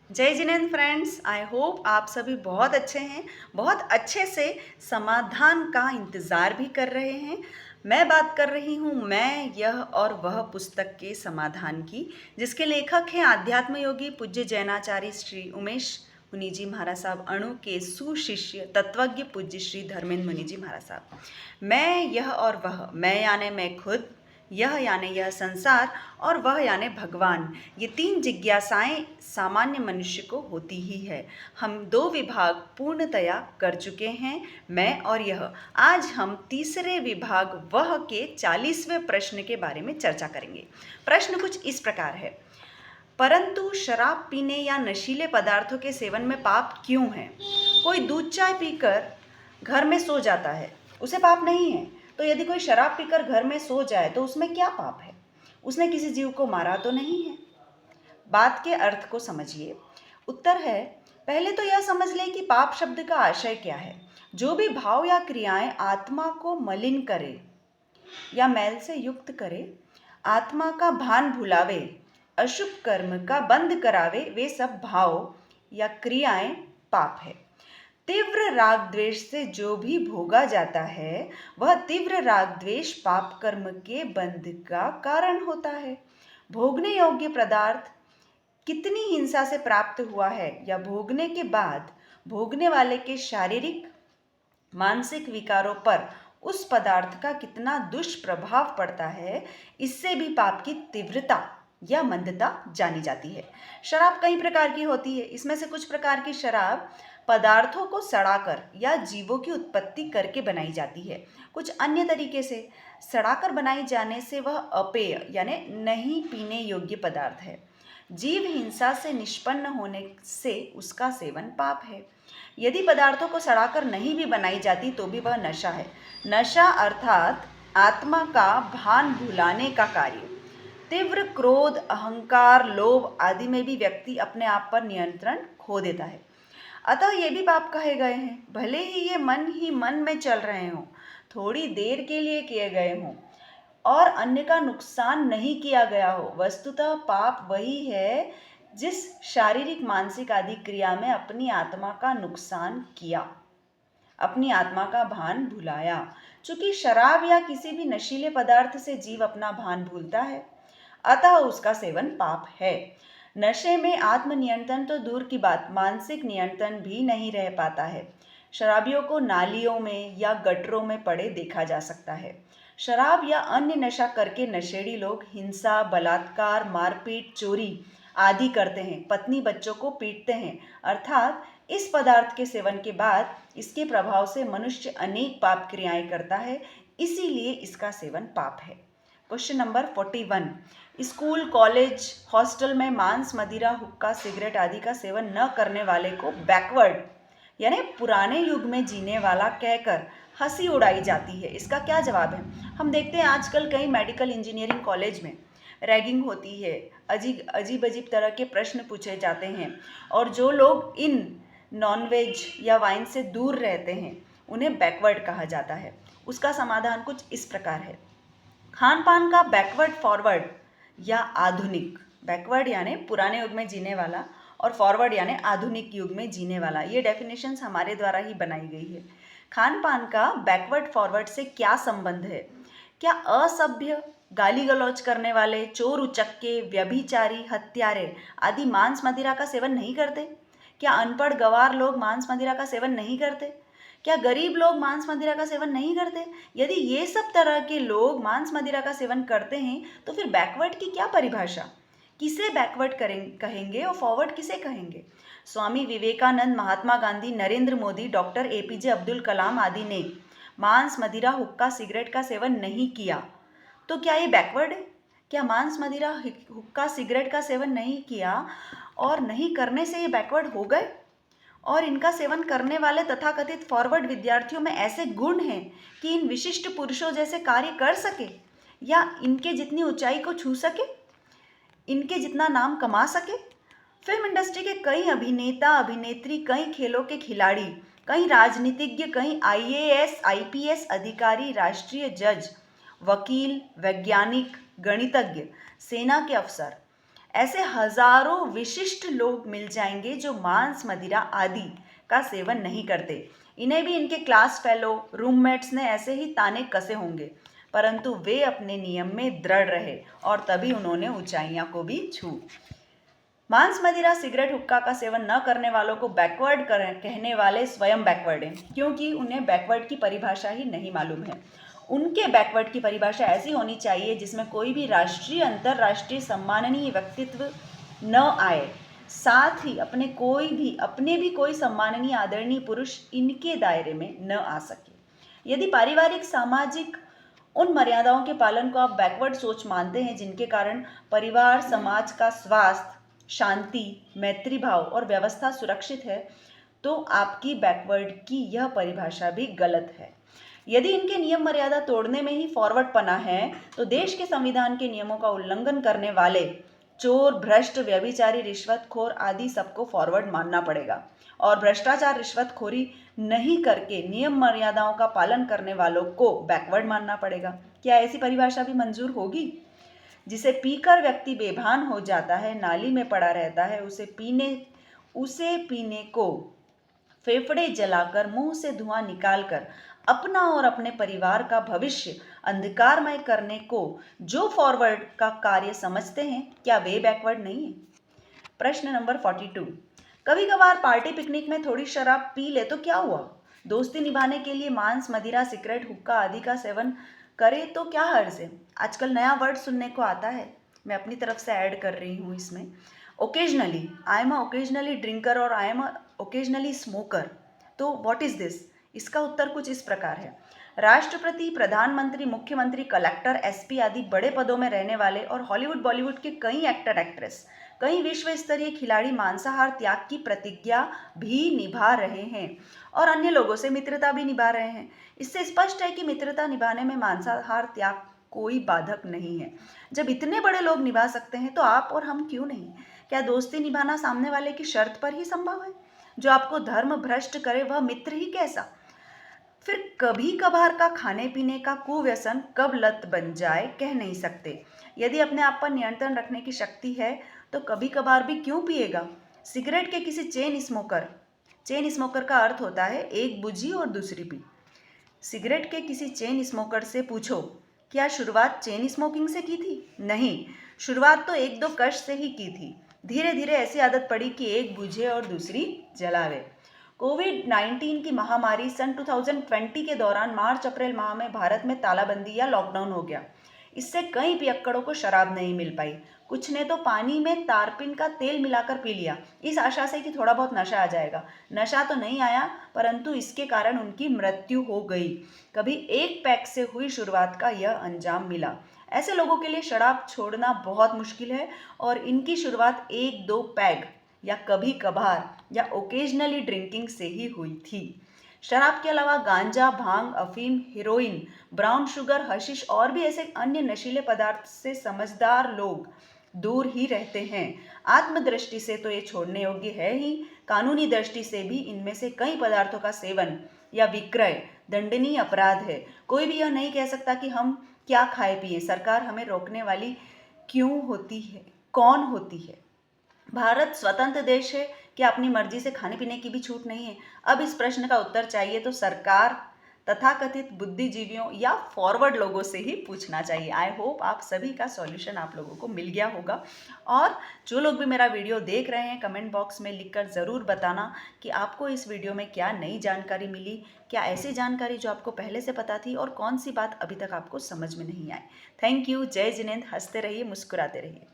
जय Jinendra friends, I hope आप सभी बहुत अच्छे हैं। बहुत अच्छे से समाधान का इंतज़ार भी कर रहे हैं। मैं बात कर रही हूँ मैं यह और वह पुस्तक के समाधान की, जिसके लेखक हैं आध्यात्म योगी पूज्य जैनाचार्य श्री उमेश मुनि जी महाराज साहब, अणु के सुशिष्य तत्वज्ञ पूज्य श्री धर्मेंद्र मुनि जी महाराज साहब। मैं यह और वह, मैं यानी मैं खुद, यह यानी यह संसार, और वह यानी भगवान, ये तीन जिज्ञासाएं सामान्य मनुष्य को होती ही है। हम दो विभाग पूर्णतया कर चुके हैं, मैं और यह। आज हम तीसरे विभाग वह के 40वें प्रश्न के बारे में चर्चा करेंगे। प्रश्न कुछ इस प्रकार है, परंतु शराब पीने या नशीले पदार्थों के सेवन में पाप क्यों है? कोई दूध चाय पीकर घर में सो जाता है, उसे पाप नहीं है। तो यदि कोई शराब पीकर घर में सो जाए तो उसमें क्या पाप है? उसने किसी जीव को मारा तो नहीं है। बात के अर्थ को समझिए। उत्तर है, पहले तो यह समझ लें कि पाप शब्द का आशय क्या है। जो भी भाव या क्रियाएं आत्मा को मलिन करे या मैल से युक्त करे, आत्मा का भान भुलावे, अशुभ कर्म का बंद करावे, वे सब भाव या क्रियाएं पाप है। तीव्र राग द्वेष से जो भी भोगा जाता है, वह तीव्र राग द्वेष पाप कर्म के बंध का कारण होता है। भोगने योग्य पदार्थ कितनी हिंसा से प्राप्त हुआ है या भोगने के बाद भोगने वाले के शारीरिक मानसिक विकारों पर उस पदार्थ का कितना दुष्प्रभाव पड़ता है, इससे भी पाप की तीव्रता या मंदता जानी जाती है। शराब कई प्रकार की होती है। इसमें से कुछ प्रकार की शराब पदार्थों को सड़ाकर या जीवों की उत्पत्ति करके बनाई जाती है। कुछ अन्य तरीके से सड़ाकर बनाई जाने से वह अपेय यानी नहीं पीने योग्य पदार्थ है। जीव हिंसा से निष्पन्न होने से उसका सेवन पाप है। यदि पदार्थों को सड़ाकर नहीं भी बनाई जाती तो भी वह नशा है। नशा अर्थात आत्मा का भान भुलाने का कार्य। तीव्र क्रोध, अहंकार, लोभ आदि में भी व्यक्ति अपने आप पर नियंत्रण खो देता है। अतः ये भी पाप कहे गए हैं, भले ही मन में चल रहे हों, थोड़ी देर के लिए किए गए हों और अन्य का नुकसान नहीं किया गया हो। वस्तुतः पाप वही है जिस शारीरिक मानसिक आदि क्रिया में अपनी आत्मा का नुकसान किया, अपनी आत्मा का भान भुलाया। चूंकि शराब या किसी भी नशीले पदार्थ से जीव अपना भान भूलता है, अतः उसका सेवन पाप है। नशे में आत्मनियंत्रण तो दूर की बात, मानसिक नियंत्रण भी नहीं रह पाता है। शराबियों को नालियों में या गटरों में पड़े देखा जा सकता है। शराब या अन्य नशा करके नशेड़ी लोग हिंसा, बलात्कार, मारपीट, चोरी आदि करते हैं, पत्नी बच्चों को पीटते हैं। अर्थात इस पदार्थ के सेवन के बाद इसके प्रभाव से मनुष्य अनेक पाप क्रियाएं करता है, इसीलिए इसका सेवन पाप है। Question number 41, school, college, hostel में मांस, मदिरा, हुक्का, सिगरेट आदि का सेवन न करने वाले को बैकवर्ड यानी पुराने युग में जीने वाला कहकर हंसी उड़ाई जाती है। इसका क्या जवाब है? हम देखते हैं आजकल कई मेडिकल इंजीनियरिंग कॉलेज में रैगिंग होती है, अजीब अजीब तरह के प्रश्न पूछे जाते हैं, और जो लोग इन नॉनवेज या वाइन से दूर रहते हैं उन्हें बैकवर्ड कहा जाता है। उसका समाधान कुछ इस प्रकार है, खान पान का बैकवर्ड फॉरवर्ड या आधुनिक, बैकवर्ड यानी पुराने युग में जीने वाला और फॉरवर्ड यानी आधुनिक युग में जीने वाला, ये डेफिनेशंस हमारे द्वारा ही बनाई गई है। खान पान का बैकवर्ड फॉरवर्ड से क्या संबंध है? क्या असभ्य, गाली गलौज करने वाले, चोर उचक्के, व्यभिचारी, हत्यारे आदि मांस मदिरा का सेवन नहीं करते? क्या अनपढ़ गंवार लोग मांस मदिरा का सेवन नहीं करते? क्या गरीब लोग मांस मदिरा का सेवन नहीं करते? यदि ये सब तरह के लोग मांस मदिरा का सेवन करते हैं तो फिर बैकवर्ड की क्या परिभाषा? किसे बैकवर्ड कहेंगे और फॉरवर्ड किसे कहेंगे? स्वामी विवेकानंद, महात्मा गांधी, नरेंद्र मोदी, डॉक्टर एपीजे अब्दुल कलाम आदि ने मांस मदिरा, हुक्का, सिगरेट का सेवन नहीं किया, तो क्या ये बैकवर्ड है? क्या मांस मदिरा, हुक्का, सिगरेट का सेवन नहीं किया और नहीं करने से ये बैकवर्ड हो गए? और इनका सेवन करने वाले तथाकथित फॉरवर्ड विद्यार्थियों में ऐसे गुण हैं कि इन विशिष्ट पुरुषों जैसे कार्य कर सके या इनके जितनी ऊंचाई को छू सके, इनके जितना नाम कमा सके? फिल्म इंडस्ट्री के कई अभिनेता, अभिनेत्री, कई खेलों के खिलाड़ी, कई राजनीतिज्ञ, कई आईएएस, आईपीएस अधिकारी, राष्ट्रीय जज, वकील, वैज्ञानिक, गणितज्ञ, सेना के अफसर ऐसे हजारों विशिष्ट लोग मिल जाएंगे जो मांस, मदिरा आदि का सेवन नहीं करते। इन्हें भी इनके क्लास फेलो, रूममेट्स ने ऐसे ही ताने कसे होंगे, परंतु वे अपने नियम में दृढ़ रहे और तभी उन्होंने ऊंचाइयां को भी छू। मांस, मदिरा, सिगरेट, हुक्का का सेवन न करने वालों को बैकवर्ड कहने वाले स्वयं बैकवर्ड हैं, क्योंकि उन्हें बैकवर्ड की परिभाषा ही नहीं मालूम है। उनके बैकवर्ड की परिभाषा ऐसी होनी चाहिए जिसमें कोई भी राष्ट्रीय, अंतर्राष्ट्रीय सम्माननीय व्यक्तित्व न आए, साथ ही अपने भी कोई सम्माननीय आदरणीय पुरुष इनके दायरे में न आ सके। यदि पारिवारिक, सामाजिक उन मर्यादाओं के पालन को आप बैकवर्ड सोच मानते हैं जिनके कारण परिवार, समाज का स्वास्थ्य, शांति, मैत्री भाव और व्यवस्था सुरक्षित है, तो आपकी बैकवर्ड की यह परिभाषा भी गलत है। यदि इनके नियम मर्यादा तोड़ने में ही फॉरवर्ड पना है, तो देश के संविधान के नियमों का उल्लंघन करने वाले चोर, भ्रष्ट, व्यभिचारी, रिश्वतखोर आदि सबको फॉरवर्ड मानना पड़ेगा और भ्रष्टाचार, रिश्वतखोरी नहीं करके नियम मर्यादाओं का पालन करने वालों को बैकवर्ड मानना पड़ेगा। क्या ऐसी परिभाषा भी मंजूर होगी? जिसे पीकर व्यक्ति बेभान हो जाता है, नाली में पड़ा रहता है, उसे पीने को फेफड़े जलाकर, मुंह से धुआं निकालकर अपना और अपने परिवार का भविष्य अंधकारमय करने को जो फॉरवर्ड का कार्य समझते हैं, क्या वे बैकवर्ड नहीं है? प्रश्न नंबर 42। कभी कभार पार्टी पिकनिक में थोड़ी शराब पी ले तो क्या हुआ? दोस्ती निभाने के लिए मांस, मदिरा, सिगरेट, हुक्का आदि का सेवन करे तो क्या हर्ज है? आजकल नया वर्ड सुनने को आता है, मैं अपनी तरफ से ऐड कर रही हूँ इसमें, occasionally. I am occasionally drinker और आई एम ओकेजनली स्मोकर। तो व्हाट इज दिस? इसका उत्तर कुछ इस प्रकार है। राष्ट्रपति, प्रधानमंत्री, मुख्यमंत्री, कलेक्टर, एसपी आदि बड़े पदों में रहने वाले और हॉलीवुड, बॉलीवुड के कई एक्टर, एक्ट्रेस, कई विश्व स्तरीय खिलाड़ी मांसाहार त्याग की प्रतिज्ञा भी निभा रहे हैं और अन्य लोगों से मित्रता भी निभा रहे हैं। इससे स्पष्ट है कि मित्रता निभाने में मांसाहार त्याग कोई बाधक नहीं है। जब इतने बड़े लोग निभा सकते हैं तो आप और हम क्यों नहीं? क्या दोस्ती निभाना सामने वाले की शर्त पर ही संभव है? जो आपको धर्म भ्रष्ट करे वह मित्र ही कैसा? फिर कभी कभार का खाने पीने का कुव्यसन कब लत बन जाए कह नहीं सकते। यदि अपने आप पर नियंत्रण रखने की शक्ति है तो कभी कभार भी क्यों पिएगा? सिगरेट के किसी चेन स्मोकर का अर्थ होता है एक बुझी और दूसरी पी। सिगरेट के किसी चेन स्मोकर से पूछो, क्या शुरुआत चेन स्मोकिंग से की थी? नहीं, शुरुआत तो एक दो कश से ही की थी। धीरे धीरे ऐसी आदत पड़ी कि एक बुझे और दूसरी जलावे। कोविड-19 की महामारी सन 2020 के दौरान मार्च अप्रैल माह में भारत में तालाबंदी या लॉकडाउन हो गया। इससे कई पियक्कड़ों को शराब नहीं मिल पाई। कुछ ने तो पानी में तारपीन का तेल मिलाकर पी लिया, इस आशा से कि थोड़ा बहुत नशा आ जाएगा। नशा तो नहीं आया, परंतु इसके कारण उनकी मृत्यु हो गई। कभी एक पैक से हुई शुरुआत का यह अंजाम मिला। ऐसे लोगों के लिए शराब छोड़ना बहुत मुश्किल है और इनकी शुरुआत एक दो पैग या कभी कभार या ओकेजनली ड्रिंकिंग से ही हुई थी। शराब के अलावा गांजा, भांग, अफीम, हेरोइन, ब्राउन शुगर, हशीश और भी ऐसे अन्य नशीले पदार्थ से समझदार लोग दूर ही रहते हैं। आत्मदृष्टि से तो ये छोड़ने योग्य है ही, कानूनी दृष्टि से भी इनमें से कई पदार्थों का सेवन या विक्रय दंडनीय अपराध है। कोई भी यह नहीं कह सकता कि हम क्या खाए पिए, सरकार हमें रोकने वाली क्यों होती है, कौन होती है? भारत स्वतंत्र देश है, क्या अपनी मर्जी से खाने पीने की भी छूट नहीं है? अब इस प्रश्न का उत्तर चाहिए तो सरकार, तथाकथित बुद्धिजीवियों या फॉरवर्ड लोगों से ही पूछना चाहिए। आई होप आप सभी का सॉल्यूशन आप लोगों को मिल गया होगा। और जो लोग भी मेरा वीडियो देख रहे हैं, कमेंट बॉक्स में लिखकर ज़रूर बताना कि आपको इस वीडियो में क्या नई जानकारी मिली, क्या ऐसी जानकारी जो आपको पहले से पता थी और कौन सी बात अभी तक आपको समझ में नहीं आई। Thank you. जय जिनेंद्र। हंसते रहिए, मुस्कुराते रहिए।